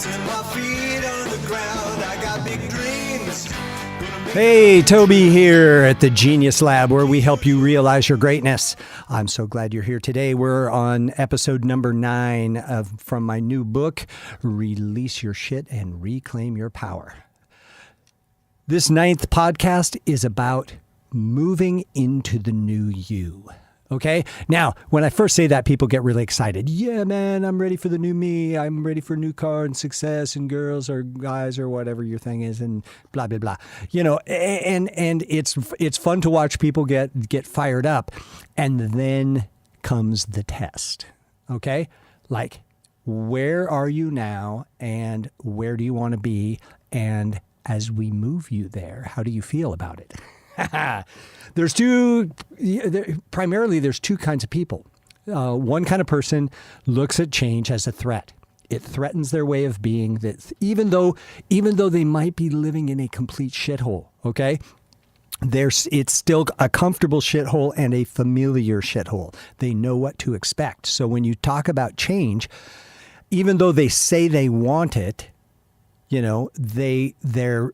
Till my feet on the ground, I got big dreams. Hey, Toby here at the GeniusLab, where we help you realize your greatness. I'm so glad you're here today. We're on episode number 9 from my new book, Release Your Shit and Reclaim Your Power. This 9th podcast is about moving into the new you. Okay? Now, when I first say that, people get really excited. Yeah, man, I'm ready for the new me. I'm ready for a new car and success and girls or guys or whatever your thing is and blah, blah, blah. You know, and it's fun to watch people get fired up. And then comes the test. Okay? Like, where are you now and where do you want to be? And as we move you there, how do you feel about it? There's two kinds of people. One kind of person looks at change as a threat. It threatens their way of being, that even though they might be living in a complete shithole, okay? It's still a comfortable shithole and a familiar shithole. They know what to expect. So when you talk about change, even though they say they want it, you know, they're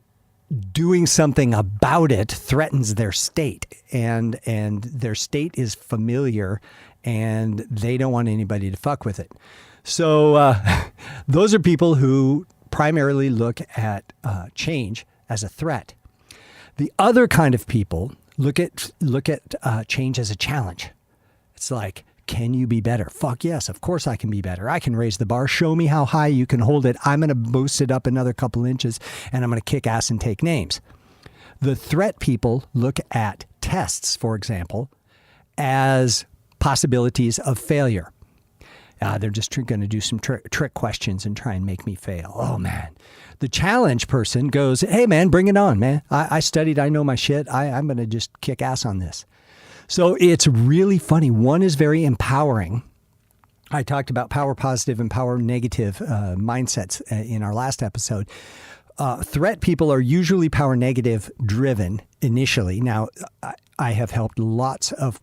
doing something about it threatens their state, and their state is familiar, and they don't want anybody to fuck with it. So those are people who primarily look at change as a threat. The other kind of people look at change as a challenge. It's like, can you be better? Fuck yes, of course I can be better. I can raise the bar. Show me how high you can hold it. I'm going to boost it up another couple inches, and I'm going to kick ass and take names. The threat people look at tests, for example, as possibilities of failure. They're just going to do some trick questions and try and make me fail. Oh, man. The challenge person goes, hey, man, bring it on, man. I studied. I know my shit. I'm going to just kick ass on this. So it's really funny. One is very empowering. I talked about power positive and power negative mindsets in our last episode. Threat people are usually power negative driven initially. Now, I have helped lots of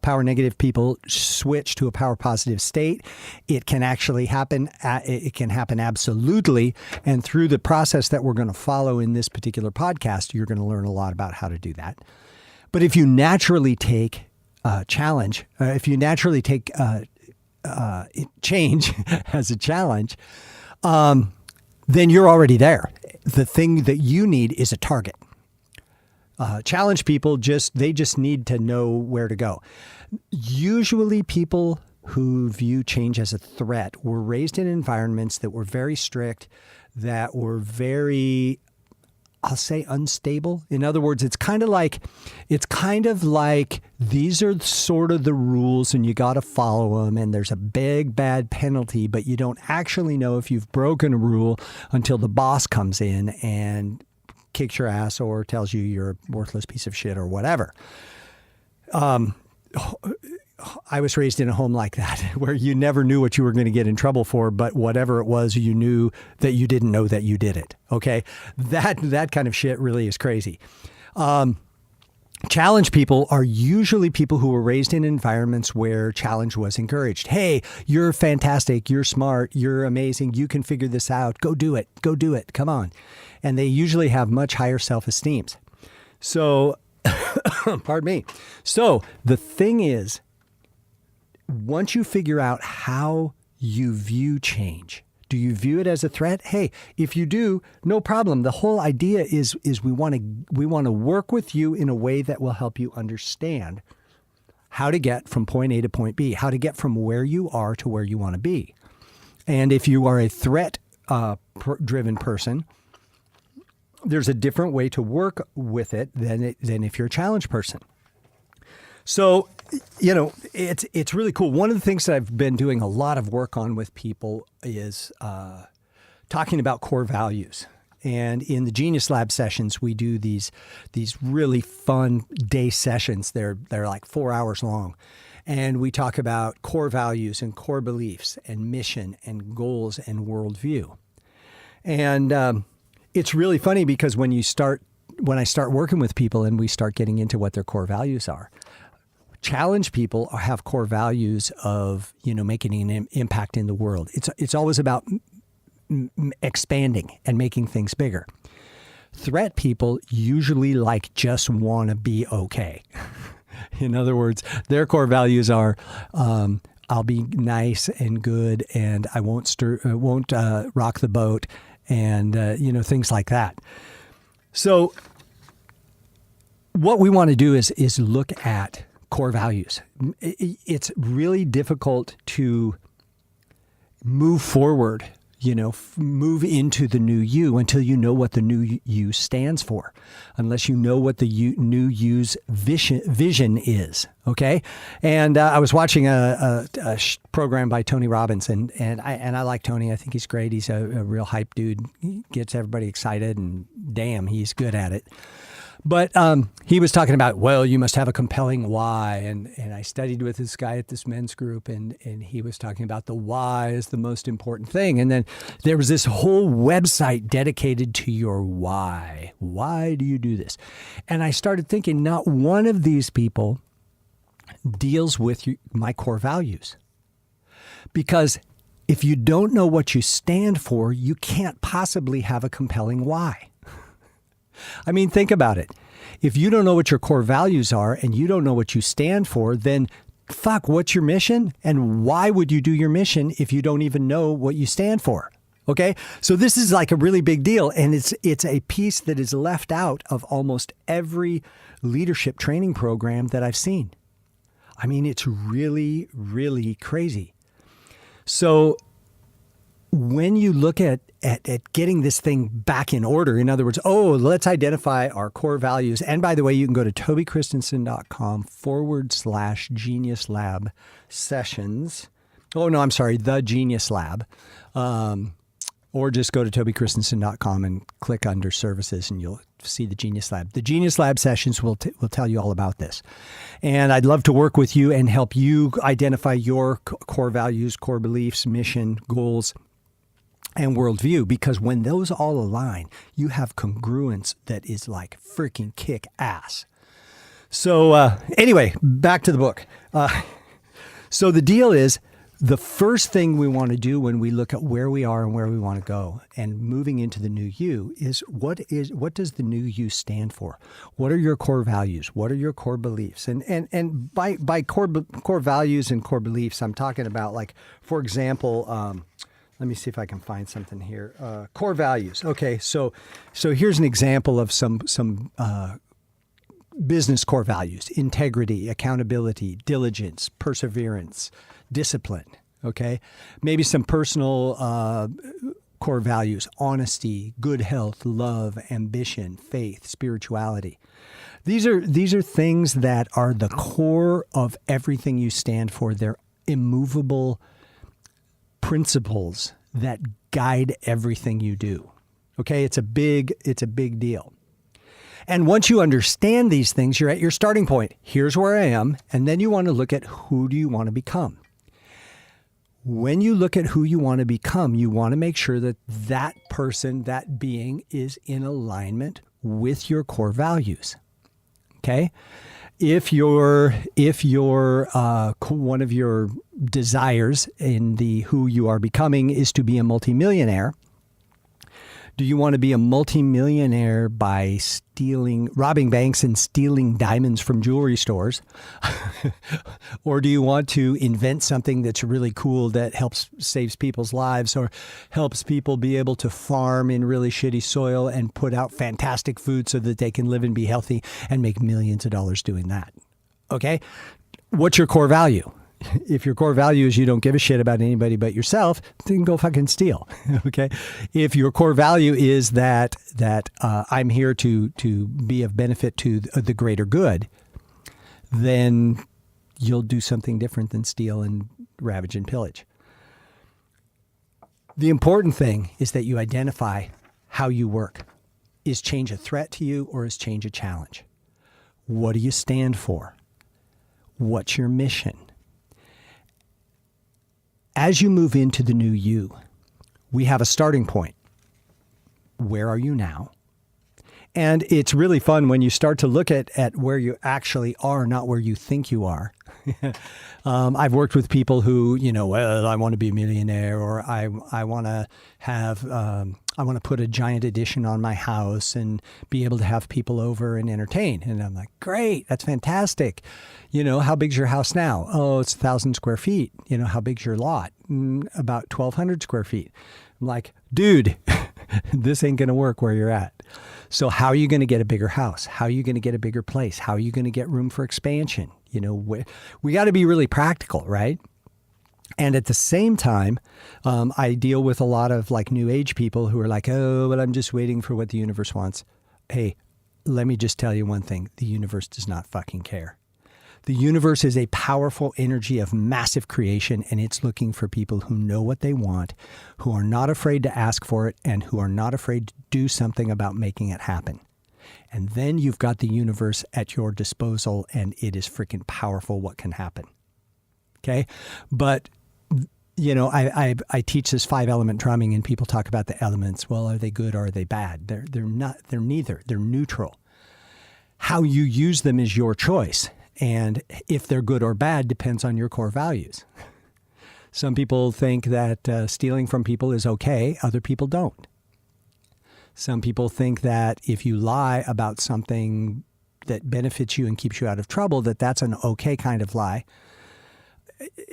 power negative people switch to a power positive state. It can actually happen. It can happen absolutely. And through the process that we're going to follow in this particular podcast, you're going to learn a lot about how to do that. But if you naturally take change as a challenge, then you're already there. The thing that you need is a target. Challenge people just need to know where to go. Usually people who view change as a threat were raised in environments that were very strict, that were very, I'll say, unstable. In other words, it's kind of like these are sort of the rules and you got to follow them, and there's a big bad penalty, but you don't actually know if you've broken a rule until the boss comes in and kicks your ass or tells you you're a worthless piece of shit or whatever. I was raised in a home like that, where you never knew what you were going to get in trouble for, but whatever it was, you knew that you didn't know that you did it. Okay. That kind of shit really is crazy. Challenge people are usually people who were raised in environments where challenge was encouraged. Hey, you're fantastic. You're smart. You're amazing. You can figure this out. Go do it. Go do it. Come on. And they usually have much higher self-esteem. So, pardon me. So the thing is, once you figure out how you view change, do you view it as a threat? Hey, if you do, no problem. The whole idea is we want to work with you in a way that will help you understand how to get from point A to point B, how to get from where you are to where you want to be. And if you are a threat driven person, there's a different way to work with it than if you're a challenge person. So, you know, it's really cool. One of the things that I've been doing a lot of work on with people is talking about core values. And in the GeniusLab sessions, we do these really fun day sessions. They're like 4 hours long. And we talk about core values and core beliefs and mission and goals and worldview. And it's really funny because when I start working with people and we start getting into what their core values are, challenge people have core values of, making an impact in the world. It's always about expanding and making things bigger. Threat people usually just want to be okay. In other words, their core values are, I'll be nice and good, and I won't rock the boat, and things like that. So what we want to do is look at core values. It's really difficult to move forward, move into the new you until you know what the new you stands for, unless you know what the new you's vision is. Okay. And I was watching a program by Tony Robbins, and I like Tony. I think he's great. He's a real hype dude. He gets everybody excited, and damn, he's good at it. But he was talking about, well, you must have a compelling why. And I studied with this guy at this men's group, and he was talking about the why is the most important thing. And then there was this whole website dedicated to your why. Why do you do this? And I started thinking, not one of these people deals with my core values. Because if you don't know what you stand for, you can't possibly have a compelling why. I mean, think about it. If you don't know what your core values are and you don't know what you stand for, then what's your mission? And why would you do your mission if you don't even know what you stand for? Okay? So this is like a really big deal, and it's a piece that is left out of almost every leadership training program that I've seen. I mean, it's really, really crazy. So when you look at getting this thing back in order, in other words, let's identify our core values. And by the way, you can go to tobychristensen.com/GeniusLab sessions. Oh, no, I'm sorry, the Genius Lab. Or just go to tobychristensen.com and click under services, and you'll see the Genius Lab. The Genius Lab sessions will tell you all about this. And I'd love to work with you and help you identify your core values, core beliefs, mission, goals, and worldview, because when those all align, you have congruence that is like freaking kick ass. So anyway, back to the book. So the deal is, the first thing we want to do when we look at where we are and where we want to go and moving into the new you is what does the new you stand for? What are your core values? What are your core beliefs? And by core values and core beliefs, I'm talking about, like, for example, let me see if I can find something here. Core values. Okay, so here's an example of some business core values: integrity, accountability, diligence, perseverance, discipline. Okay, maybe some personal core values: honesty, good health, love, ambition, faith, spirituality. These are things that are the core of everything you stand for. They're immovable principles that guide everything you do. Okay, it's a big deal. And once you understand these things, you're at your starting point. Here's where I am, and then you want to look at who do you want to become. When you look at who you want to become, you want to make sure that that person, that being, is in alignment with your core values. Okay? If one of your desires in the who you are becoming is to be a multimillionaire, do you want to be a multimillionaire by robbing banks and stealing diamonds from jewelry stores? Or do you want to invent something that's really cool that saves people's lives, or helps people be able to farm in really shitty soil and put out fantastic food so that they can live and be healthy and make millions of dollars doing that? Okay? What's your core value? If your core value is you don't give a shit about anybody but yourself, then go fucking steal. Okay. If your core value is that I'm here to be of benefit to the greater good, then you'll do something different than steal and ravage and pillage. The important thing is that you identify how you work. Is change a threat to you, or is change a challenge? What do you stand for? What's your mission? As you move into the new you, we have a starting point. Where are you now? And it's really fun when you start to look at where you actually are, not where you think you are. I've worked with people who, well, I want to be a millionaire, or I want to have, I want to put a giant addition on my house and be able to have people over and entertain. And I'm like, great, that's fantastic. How big's your house now? Oh, it's 1,000 square feet. How big's your lot? About 1,200 square feet. I'm like, dude, this ain't going to work where you're at. So how are you going to get a bigger house? How are you going to get a bigger place? How are you going to get room for expansion? We got to be really practical, right? And at the same time, I deal with a lot of like new age people who are like, oh, but I'm just waiting for what the universe wants. Hey, let me just tell you one thing. The universe does not fucking care. The universe is a powerful energy of massive creation, and it's looking for people who know what they want, who are not afraid to ask for it, and who are not afraid to do something about making it happen. And then you've got the universe at your disposal, and it is freaking powerful what can happen. Okay? But, I teach this 5-element drumming, and people talk about the elements. Well, are they good or are they bad? They're not. They're neither. They're neutral. How you use them is your choice. And if they're good or bad depends on your core values. Some people think that stealing from people is okay. Other people don't. Some people think that if you lie about something that benefits you and keeps you out of trouble, that's an okay kind of lie.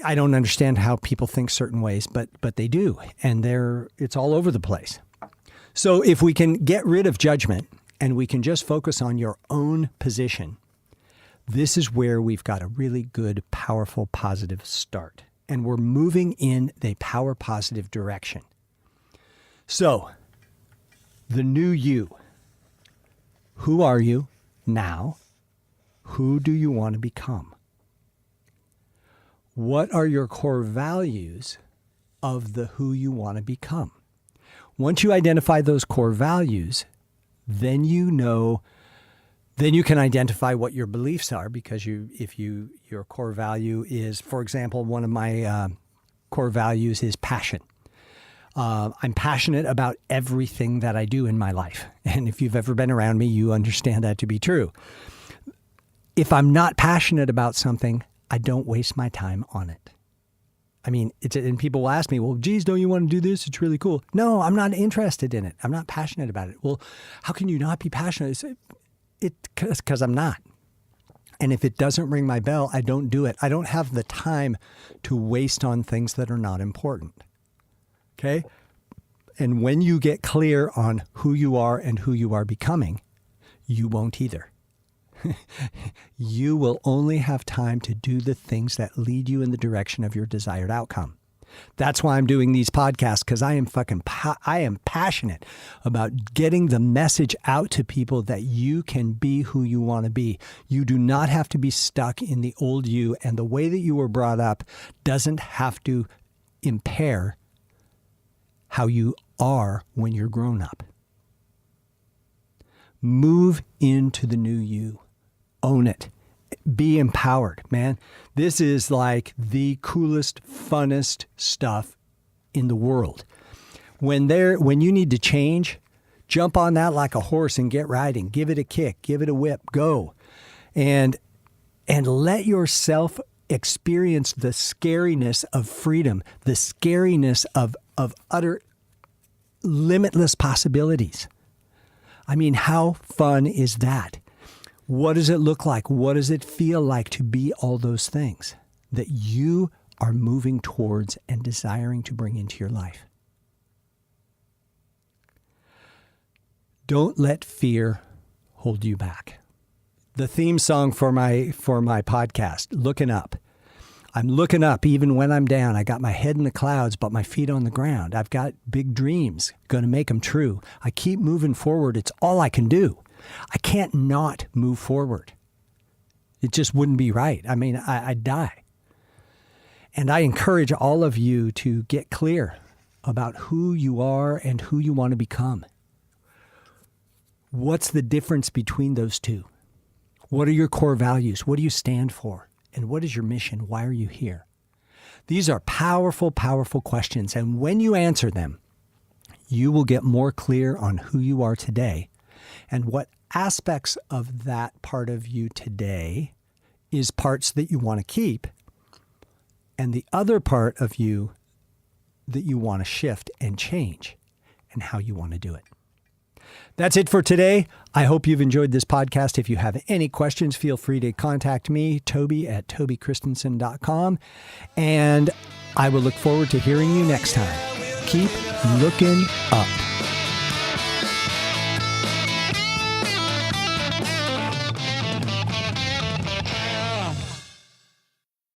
I don't understand how people think certain ways, but they do. And it's all over the place. So if we can get rid of judgment and we can just focus on your own position, this is where we've got a really good, powerful, positive start. And we're moving in the power positive direction. So, the new you. Who are you now? Who do you want to become? What are your core values of the who you want to become? Once you identify those core values, then then you can identify what your beliefs are, because your core value is, for example, one of my core values is passion. I'm passionate about everything that I do in my life. And if you've ever been around me, you understand that to be true. If I'm not passionate about something, I don't waste my time on it. I mean, and people will ask me, well, geez, don't you want to do this? It's really cool. No, I'm not interested in it. I'm not passionate about it. Well, how can you not be passionate? Because I'm not. And if it doesn't ring my bell, I don't do it. I don't have the time to waste on things that are not important. Okay? And when you get clear on who you are and who you are becoming, you won't either. You will only have time to do the things that lead you in the direction of your desired outcome. That's why I'm doing these podcasts, because I am passionate about getting the message out to people that you can be who you want to be. You do not have to be stuck in the old you, and the way that you were brought up doesn't have to impair how you are when you're grown up. Move into the new you. Own it. Be empowered, man. This is like the coolest, funnest stuff in the world. When you need to change, jump on that like a horse and get riding. Give it a kick, give it a whip, go. And let yourself experience the scariness of freedom, the scariness of utter limitless possibilities. I mean, how fun is that? What does it look like? What does it feel like to be all those things that you are moving towards and desiring to bring into your life? Don't let fear hold you back. The theme song for my podcast, Looking Up. I'm looking up even when I'm down. I got my head in the clouds, but my feet on the ground. I've got big dreams, going to make them true. I keep moving forward. It's all I can do. I can't not move forward. It just wouldn't be right. I mean, I'd die. And I encourage all of you to get clear about who you are and who you want to become. What's the difference between those two? What are your core values? What do you stand for? And what is your mission? Why are you here? These are powerful, powerful questions. And when you answer them, you will get more clear on who you are today and what aspects of that part of you today is parts that you want to keep, and the other part of you that you want to shift and change, and how you want to do it. That's it for today. I hope you've enjoyed this podcast. If you have any questions, feel free to contact me, Toby at tobychristensen.com. And I will look forward to hearing you next time. Keep looking up.